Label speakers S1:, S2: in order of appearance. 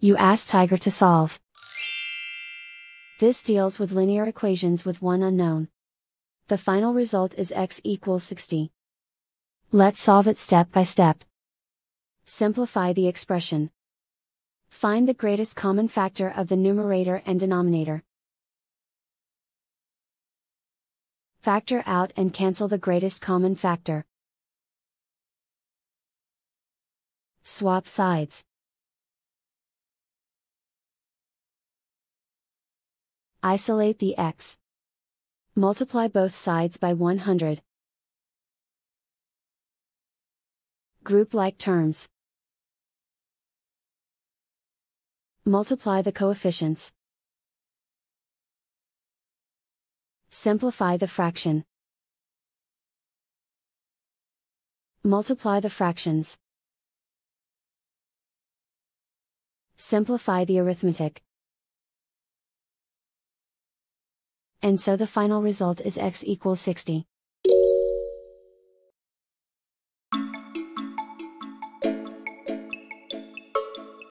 S1: You ask Tiger to solve. This deals with linear equations with one unknown. The final result is x equals 60. Let's solve it step by step. Simplify the expression. Find the greatest common factor of the numerator and denominator. Factor out and cancel the greatest common factor. Swap sides. Isolate the x. Multiply both sides by 100. Group like terms. Multiply the coefficients. Simplify the fraction. Multiply the fractions. Simplify the arithmetic. And so the final result is x equals 60.